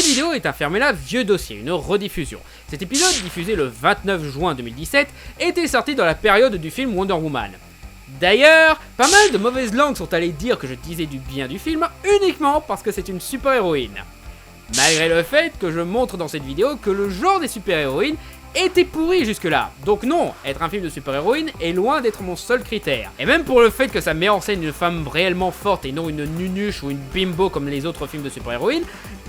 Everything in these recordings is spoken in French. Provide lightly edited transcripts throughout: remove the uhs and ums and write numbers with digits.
Cette vidéo est un Fermez-la vieux dossier, une rediffusion. Cet épisode, diffusé le 29 juin 2017, était sorti dans la période du film Wonder Woman. D'ailleurs, pas mal de mauvaises langues sont allées dire que je disais du bien du film uniquement parce que c'est une super-héroïne. Malgré le fait que je montre dans cette vidéo que le genre des super-héroïnes était pourri jusque-là. Donc non, être un film de super-héroïne est loin d'être mon seul critère. Et même pour le fait que ça met en scène une femme réellement forte et non une nunuche ou une bimbo comme les autres films de super-héroïnes,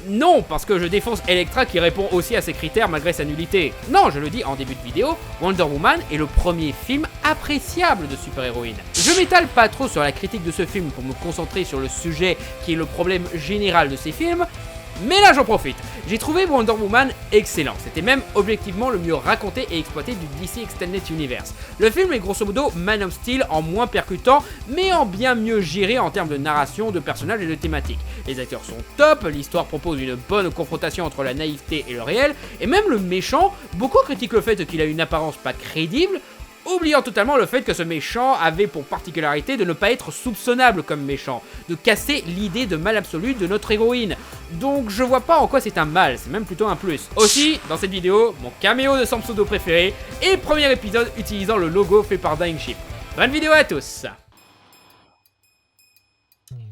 non, parce que je défonce Elektra qui répond aussi à ces critères malgré sa nullité. Non, je le dis en début de vidéo, Wonder Woman est le premier film appréciable de super-héroïne. Je m'étale pas trop sur la critique de ce film pour me concentrer sur le sujet qui est le problème général de ces films, mais là j'en profite. J'ai trouvé Wonder Woman excellent, c'était même objectivement le mieux raconté et exploité du DC Extended Universe. Le film est grosso modo Man of Steel en moins percutant, mais en bien mieux géré en termes de narration, de personnages et de thématiques. Les acteurs sont top, l'histoire propose une bonne confrontation entre la naïveté et le réel, et même le méchant, beaucoup critiquent le fait qu'il a une apparence pas crédible, oubliant totalement le fait que ce méchant avait pour particularité de ne pas être soupçonnable comme méchant, de casser l'idée de mal absolu de notre héroïne. Donc je vois pas en quoi c'est un mal, c'est même plutôt un plus. Aussi, dans cette vidéo, mon caméo de Samsudo préféré et premier épisode utilisant le logo fait par Dying Ship. Bonne vidéo à tous!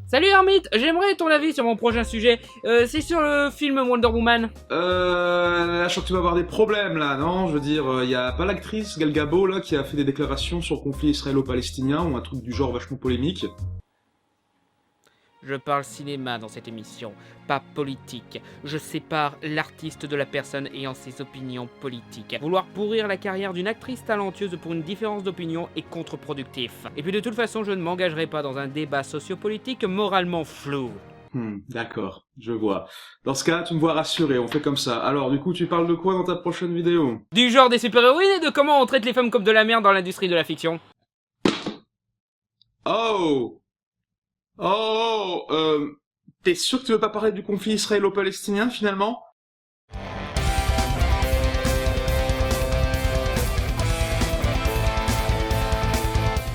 Salut Hermite, j'aimerais ton avis sur mon prochain sujet, c'est sur le film Wonder Woman. Là, je crois que tu vas avoir des problèmes, là, non? Je veux dire, y a pas l'actrice Gal Gadot, là, qui a fait des déclarations sur le conflit israélo-palestinien, ou un truc du genre vachement polémique? Je parle cinéma dans cette émission, pas politique. Je sépare l'artiste de la personne ayant ses opinions politiques. Vouloir pourrir la carrière d'une actrice talentueuse pour une différence d'opinion est contre-productif. Et puis de toute façon, je ne m'engagerai pas dans un débat sociopolitique moralement flou. D'accord, je vois. Dans ce cas, tu me vois rassuré, on fait comme ça. Alors, du coup, tu parles de quoi dans ta prochaine vidéo? Du genre des super-héroïnes et de comment on traite les femmes comme de la merde dans l'industrie de la fiction. T'es sûr que tu veux pas parler du conflit israélo-palestinien, finalement?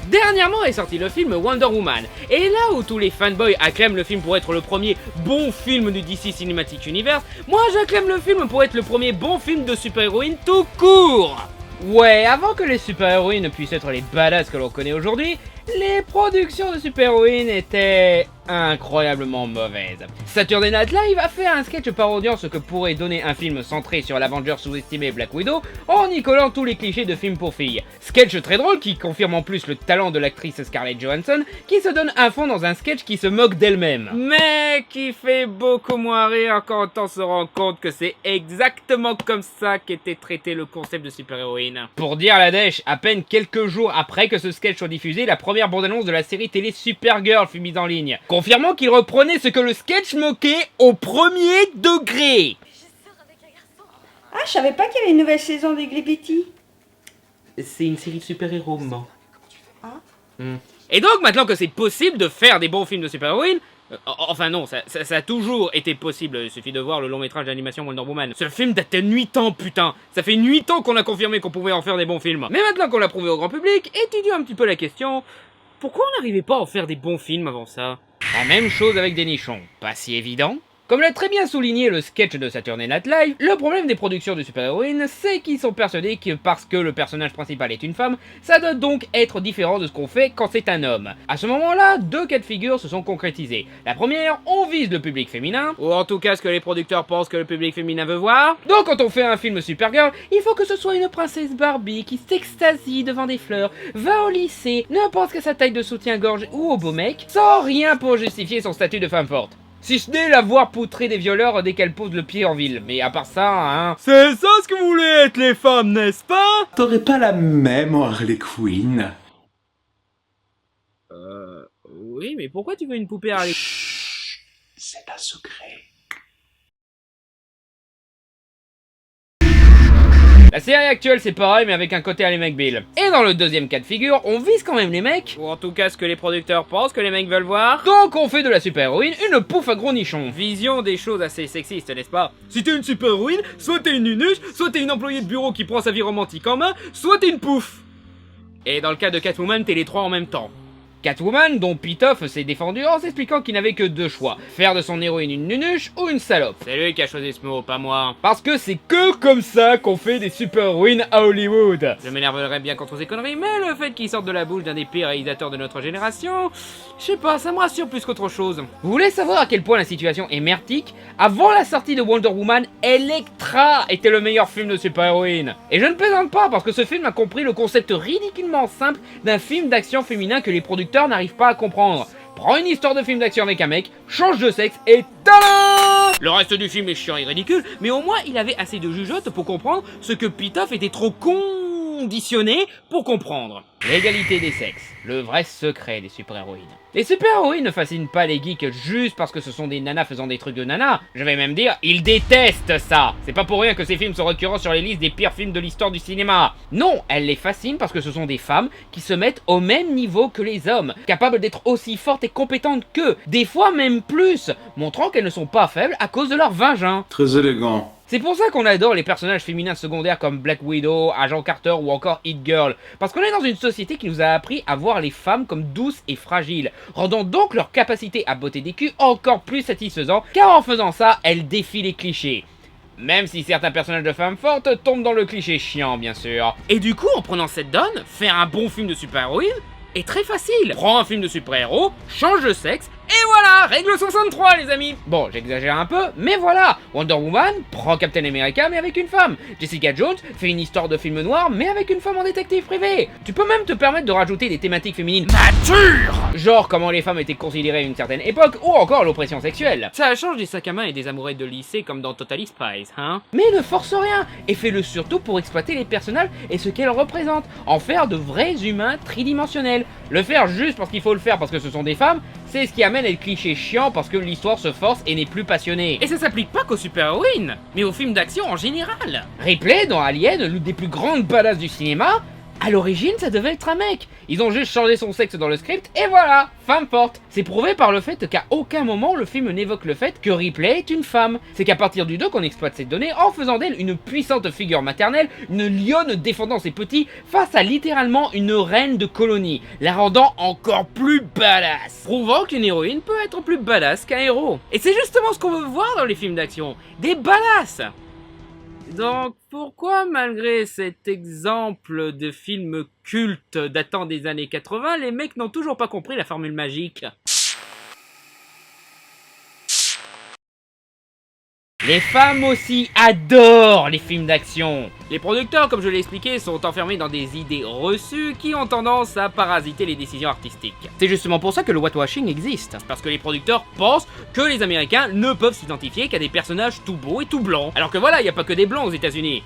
Dernièrement est sorti le film Wonder Woman, et là où tous les fanboys acclament le film pour être le premier bon film du DC Cinematic Universe, moi j'acclame le film pour être le premier bon film de super-héroïne tout court. Ouais, avant que les super-héroïnes puissent être les badass que l'on connaît aujourd'hui, les productions de super-héroïnes étaient incroyablement mauvaises. Saturday Night Live a fait un sketch parodiant ce que pourrait donner un film centré sur l'Avenger sous-estimé Black Widow en y collant tous les clichés de films pour filles. Sketch très drôle qui confirme en plus le talent de l'actrice Scarlett Johansson qui se donne à fond dans un sketch qui se moque d'elle-même. Mais qui fait beaucoup moins rire quand on se rend compte que c'est exactement comme ça qu'était traité le concept de super-héroïne. Pour dire la dèche, à peine quelques jours après que ce sketch soit diffusé, la première bande-annonce de la série télé Supergirl fut mise en ligne, confirmant qu'il reprenait ce que le sketch moquait au premier degré. Ah, je savais pas qu'il y avait une nouvelle saison des Glibbity. C'est une série de super-héros, maman. Ah. Et donc, maintenant que c'est possible de faire des bons films de super-héroïnes, enfin non, ça a toujours été possible, il suffit de voir le long métrage d'animation Wonder Woman. Ce film date de 8 ans, putain. Ça fait 8 ans qu'on a confirmé qu'on pouvait en faire des bons films. Mais maintenant qu'on l'a prouvé au grand public, étudions un petit peu la question. Pourquoi on n'arrivait pas à en faire des bons films avant ça? La même chose avec des nichons, pas si évident. Comme l'a très bien souligné le sketch de Saturday Night Live, le problème des productions de super-héroïnes, c'est qu'ils sont persuadés que parce que le personnage principal est une femme, ça doit donc être différent de ce qu'on fait quand c'est un homme. À ce moment-là, deux cas de figure se sont concrétisés. La première, on vise le public féminin, ou en tout cas ce que les producteurs pensent que le public féminin veut voir. Donc quand on fait un film Supergirl, il faut que ce soit une princesse Barbie qui s'extasie devant des fleurs, va au lycée, ne pense qu'à sa taille de soutien-gorge ou au beau mec, sans rien pour justifier son statut de femme forte. Si ce n'est la voir poutrer des violeurs dès qu'elle pose le pied en ville. Mais à part ça, hein... C'est ça ce que vous voulez être les femmes, n'est-ce pas? T'aurais pas la même Harley Quinn? Oui, mais pourquoi tu veux une poupée Harley? Chut, c'est un secret. La série actuelle c'est pareil mais avec un côté Ally McBeal. Et dans le deuxième cas de figure, on vise quand même les mecs, ou en tout cas ce que les producteurs pensent que les mecs veulent voir. Donc on fait de la super-héroïne une pouffe à gros nichon. Vision des choses assez sexistes, n'est-ce pas? Si t'es une super-héroïne, soit t'es une nunuche, soit t'es une employée de bureau qui prend sa vie romantique en main, soit t'es une pouffe. Et dans le cas de Catwoman, t'es les trois en même temps. Catwoman, dont Pitoff s'est défendu en s'expliquant qu'il n'avait que deux choix, faire de son héroïne une nunuche ou une salope. C'est lui qui a choisi ce mot, pas moi. Parce que c'est que comme ça qu'on fait des super-héroïnes à Hollywood. Je m'énerverais bien contre ces conneries, mais le fait qu'ils sortent de la bouche d'un des pires réalisateurs de notre génération, je sais pas, ça me rassure plus qu'autre chose. Vous voulez savoir à quel point la situation est merdique? Avant la sortie de Wonder Woman, Elektra était le meilleur film de super-héroïne. Et je ne plaisante pas parce que ce film a compris le concept ridiculement simple d'un film d'action féminin que les producteurs n'arrivent pas à comprendre. Prends une histoire de film d'action avec un mec, change de sexe et tada! Le reste du film est chiant et ridicule, mais au moins il avait assez de jugeote pour comprendre ce que Pitoff était trop conditionné pour comprendre. L'égalité des sexes, le vrai secret des super-héroïnes. Les super-héroïnes ne fascinent pas les geeks juste parce que ce sont des nanas faisant des trucs de nanas. Je vais même dire, ils détestent ça. C'est pas pour rien que ces films sont récurrents sur les listes des pires films de l'histoire du cinéma. Non, elles les fascinent parce que ce sont des femmes qui se mettent au même niveau que les hommes, capables d'être aussi fortes et compétentes qu'eux, des fois même plus, montrant qu'elles ne sont pas faibles à cause de leur vagin. Très élégant. C'est pour ça qu'on adore les personnages féminins secondaires comme Black Widow, Agent Carter ou encore Hit Girl. Parce qu'on est dans une société qui nous a appris à voir les femmes comme douces et fragiles, rendant donc leur capacité à botter des culs encore plus satisfaisant, car en faisant ça, elles défient les clichés. Même si certains personnages de femmes fortes tombent dans le cliché chiant, bien sûr. Et du coup, en prenant cette donne, faire un bon film de super-héroïne est très facile. Prends un film de super-héros, change de sexe, et voilà, règle 63 les amis. Bon, j'exagère un peu, mais voilà. Wonder Woman prend Captain America mais avec une femme. Jessica Jones fait une histoire de film noir mais avec une femme en détective privé. Tu peux même te permettre de rajouter des thématiques féminines matures, genre comment les femmes étaient considérées à une certaine époque ou encore l'oppression sexuelle. Ça change des sacs à main et des amourettes de lycée comme dans Totally Spies, hein. Mais ne force rien et fais-le surtout pour exploiter les personnages et ce qu'elles représentent, en faire de vrais humains tridimensionnels. Le faire juste parce qu'il faut le faire parce que ce sont des femmes, c'est ce qui amène à le cliché chiant parce que l'histoire se force et n'est plus passionnée. Et ça s'applique pas qu'aux super-héroïnes, mais aux films d'action en général. Ripley dans Alien, l'une des plus grandes badass du cinéma, à l'origine ça devait être un mec. Ils ont juste changé son sexe dans le script et voilà, femme forte. C'est prouvé par le fait qu'à aucun moment le film n'évoque le fait que Ripley est une femme. C'est qu'à partir du 2 qu'on exploite cette donnée en faisant d'elle une puissante figure maternelle, une lionne défendant ses petits face à littéralement une reine de colonie, la rendant encore plus badass. Prouvant qu'une héroïne peut être plus badass qu'un héros. Et c'est justement ce qu'on veut voir dans les films d'action, des badass. Donc pourquoi malgré cet exemple de film culte datant des années 80, les mecs n'ont toujours pas compris la formule magique? Les femmes aussi adorent les films d'action. Les producteurs, comme je l'ai expliqué, sont enfermés dans des idées reçues qui ont tendance à parasiter les décisions artistiques. C'est justement pour ça que le whitewashing existe. Parce que les producteurs pensent que les Américains ne peuvent s'identifier qu'à des personnages tout beaux et tout blancs. Alors que voilà, il n'y a pas que des blancs aux États-Unis.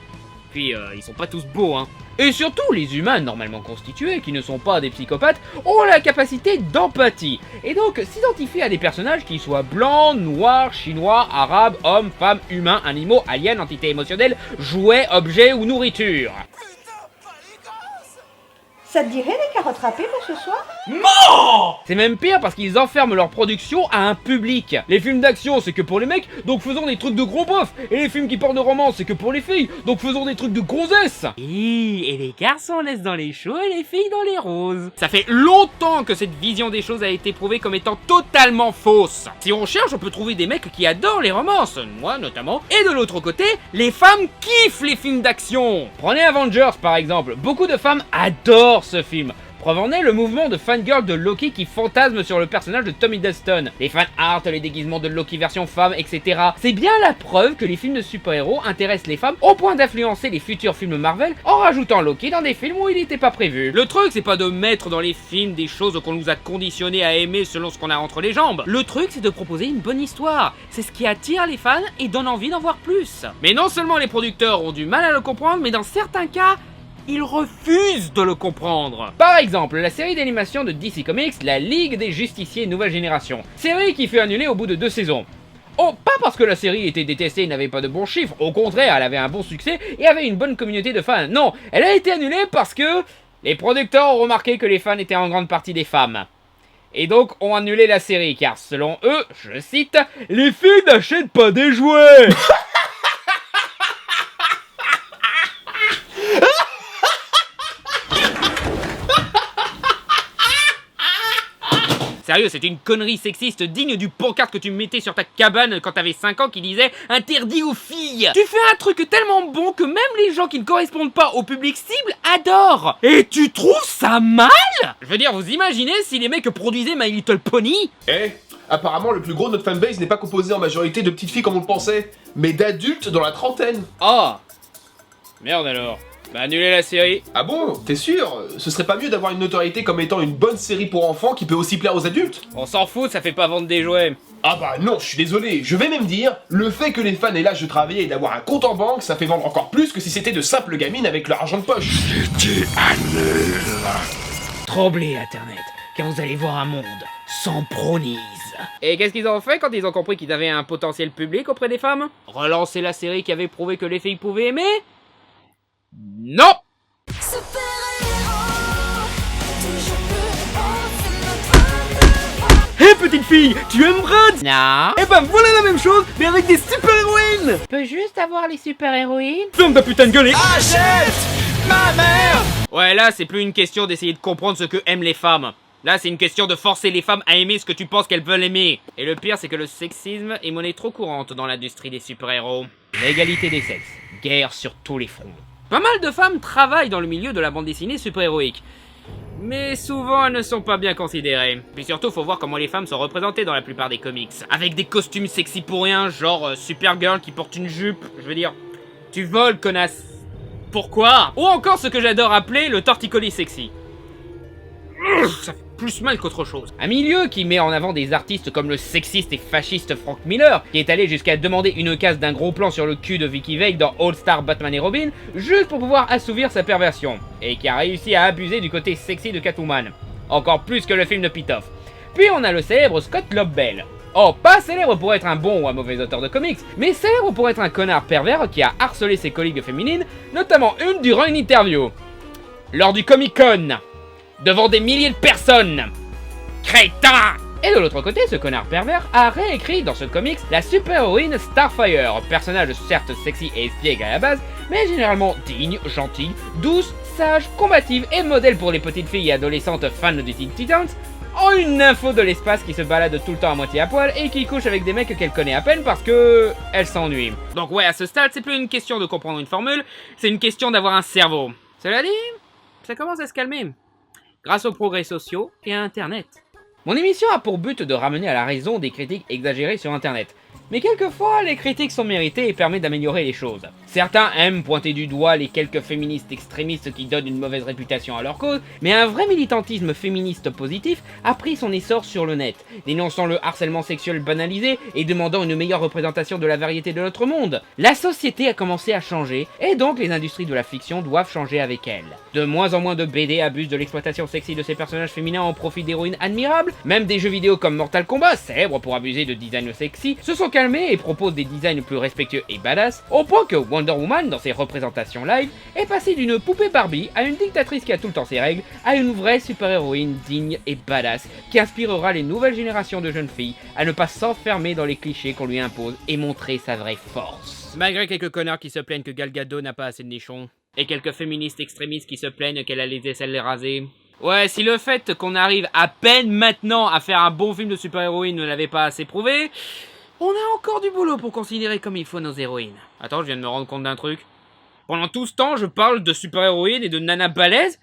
Puis, ils sont pas tous beaux, hein. Et surtout, les humains normalement constitués, qui ne sont pas des psychopathes, ont la capacité d'empathie. Et donc, s'identifier à des personnages qui soient blancs, noirs, chinois, arabes, hommes, femmes, humains, animaux, aliens, entités émotionnelles, jouets, objets ou nourriture. Ça te dirait des carottes râpées pour ce soir? Non! C'est même pire parce qu'ils enferment leur production à un public. Les films d'action c'est que pour les mecs, donc faisons des trucs de gros bofs. Et les films qui parlent de romance c'est que pour les filles, donc faisons des trucs de gonzesses. Et les garçons laissent dans les chauds et les filles dans les roses. Ça fait longtemps que cette vision des choses a été prouvée comme étant totalement fausse. Si on cherche, on peut trouver des mecs qui adorent les romances, moi notamment. Et de l'autre côté, les femmes kiffent les films d'action. Prenez Avengers par exemple, beaucoup de femmes adorent ce film. Preuve en est le mouvement de fangirl de Loki qui fantasme sur le personnage de Tom Hiddleston, les fan art, les déguisements de Loki version femme, etc. C'est bien la preuve que les films de super-héros intéressent les femmes au point d'influencer les futurs films Marvel en rajoutant Loki dans des films où il n'était pas prévu. Le truc c'est pas de mettre dans les films des choses qu'on nous a conditionnés à aimer selon ce qu'on a entre les jambes. Le truc c'est de proposer une bonne histoire. C'est ce qui attire les fans et donne envie d'en voir plus. Mais non seulement les producteurs ont du mal à le comprendre, mais dans certains cas, ils refusent de le comprendre. Par exemple, la série d'animation de DC Comics, La Ligue des Justiciers Nouvelle Génération. Série qui fut annulée au bout de 2 saisons. Oh, pas parce que la série était détestée et n'avait pas de bons chiffres, au contraire, elle avait un bon succès et avait une bonne communauté de fans. Non, elle a été annulée parce que les producteurs ont remarqué que les fans étaient en grande partie des femmes. Et donc ont annulé la série, car selon eux, je cite, « Les filles n'achètent pas des jouets !» Sérieux, c'est une connerie sexiste digne du pancarte que tu mettais sur ta cabane quand t'avais 5 ans qui disait « Interdit aux filles ». Tu fais un truc tellement bon que même les gens qui ne correspondent pas au public cible adorent. Et tu trouves ça mal? Je veux dire, vous imaginez si les mecs produisaient My Little Pony? Apparemment, le plus gros de notre fanbase n'est pas composé en majorité de petites filles comme on le pensait, mais d'adultes dans la trentaine. Oh. Merde alors. Bah annulez la série. Ah bon? T'es sûr? Ce serait pas mieux d'avoir une notoriété comme étant une bonne série pour enfants qui peut aussi plaire aux adultes? On s'en fout, ça fait pas vendre des jouets. Ah bah non, je suis désolé, je vais même dire, le fait que les fans aient l'âge de travailler et d'avoir un compte en banque, ça fait vendre encore plus que si c'était de simples gamines avec leur argent de poche. Tremblez Internet, car vous allez voir un monde sans pronise. Et qu'est-ce qu'ils ont fait quand ils ont compris qu'ils avaient un potentiel public auprès des femmes? Relancer la série qui avait prouvé que les filles pouvaient aimer? Non! Hé petite fille, tu aimes Brad? Non. Eh ben voilà la même chose, mais avec des super-héroïnes! Peut juste avoir les super-héroïnes? Ferme ta putain de gueule et achète ma mère! Ouais, là c'est plus une question d'essayer de comprendre ce que aiment les femmes. Là c'est une question de forcer les femmes à aimer ce que tu penses qu'elles veulent aimer. Et le pire c'est que le sexisme est monnaie trop courante dans l'industrie des super-héros. L'égalité des sexes, guerre sur tous les fronts. Pas mal de femmes travaillent dans le milieu de la bande dessinée super-héroïque. Mais souvent elles ne sont pas bien considérées. Puis surtout faut voir comment les femmes sont représentées dans la plupart des comics. Avec des costumes sexy pour rien, genre Supergirl qui porte une jupe. Je veux dire, tu voles connasse. Pourquoi? Ou encore ce que j'adore appeler le torticolis sexy. Ça fait plus mal qu'autre chose. Un milieu qui met en avant des artistes comme le sexiste et fasciste Frank Miller, qui est allé jusqu'à demander une case d'un gros plan sur le cul de Vicky Vale dans All Star Batman et Robin, juste pour pouvoir assouvir sa perversion, et qui a réussi à abuser du côté sexy de Catwoman. Encore plus que le film de Pitoff. Puis on a le célèbre Scott Lobdell. Oh, pas célèbre pour être un bon ou un mauvais auteur de comics, mais célèbre pour être un connard pervers qui a harcelé ses collègues féminines, notamment une durant une interview. Lors du Comic-Con, devant des milliers de personnes. Crétin! Et de l'autre côté, ce connard pervers a réécrit dans ce comics la super-héroïne Starfire, personnage certes sexy et espiègle à la base, mais généralement digne, gentille, douce, sage, combative et modèle pour les petites filles et adolescentes fans de Teen Titans, en une nympho de l'espace qui se balade tout le temps à moitié à poil et qui couche avec des mecs qu'elle connaît à peine parce que elle s'ennuie. Donc ouais, à ce stade, c'est plus une question de comprendre une formule, c'est une question d'avoir un cerveau. Cela dit, ça commence à se calmer. Grâce aux progrès sociaux et à Internet. Mon émission a pour but de ramener à la raison des critiques exagérées sur Internet. Mais quelquefois, les critiques sont méritées et permettent d'améliorer les choses. Certains aiment pointer du doigt les quelques féministes extrémistes qui donnent une mauvaise réputation à leur cause, mais un vrai militantisme féministe positif a pris son essor sur le net, dénonçant le harcèlement sexuel banalisé et demandant une meilleure représentation de la variété de notre monde. La société a commencé à changer, et donc les industries de la fiction doivent changer avec elle. De moins en moins de BD abusent de l'exploitation sexy de ces personnages féminins en profit d'héroïnes admirables, même des jeux vidéo comme Mortal Kombat, célèbres pour abuser de design sexy, se sont calmés et proposent des designs plus respectueux et badass, au point que Wonder Woman, dans ses représentations live, est passée d'une poupée Barbie à une dictatrice qui a tout le temps ses règles, à une vraie super-héroïne digne et badass, qui inspirera les nouvelles générations de jeunes filles à ne pas s'enfermer dans les clichés qu'on lui impose et montrer sa vraie force. Malgré quelques connards qui se plaignent que Gal Gadot n'a pas assez de nichons, et quelques féministes extrémistes qui se plaignent qu'elle a les aisselles rasées. Ouais, si le fait qu'on arrive à peine maintenant à faire un bon film de super-héroïne ne l'avait pas assez prouvé, on a encore du boulot pour considérer comme il faut nos héroïnes. Attends, je viens de me rendre compte d'un truc. Pendant tout ce temps, je parle de super-héroïnes et de nana balèze.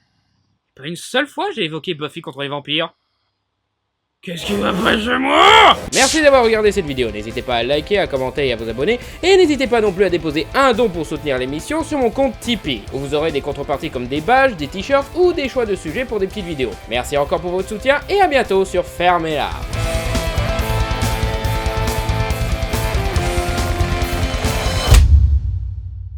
Pas une seule fois, j'ai évoqué Buffy contre les vampires. Qu'est-ce qui va pas chez moi? Merci d'avoir regardé cette vidéo. N'hésitez pas à liker, à commenter et à vous abonner. Et n'hésitez pas non plus à déposer un don pour soutenir l'émission sur mon compte Tipeee, où vous aurez des contreparties comme des badges, des t-shirts ou des choix de sujets pour des petites vidéos. Merci encore pour votre soutien et à bientôt sur Fermez-la.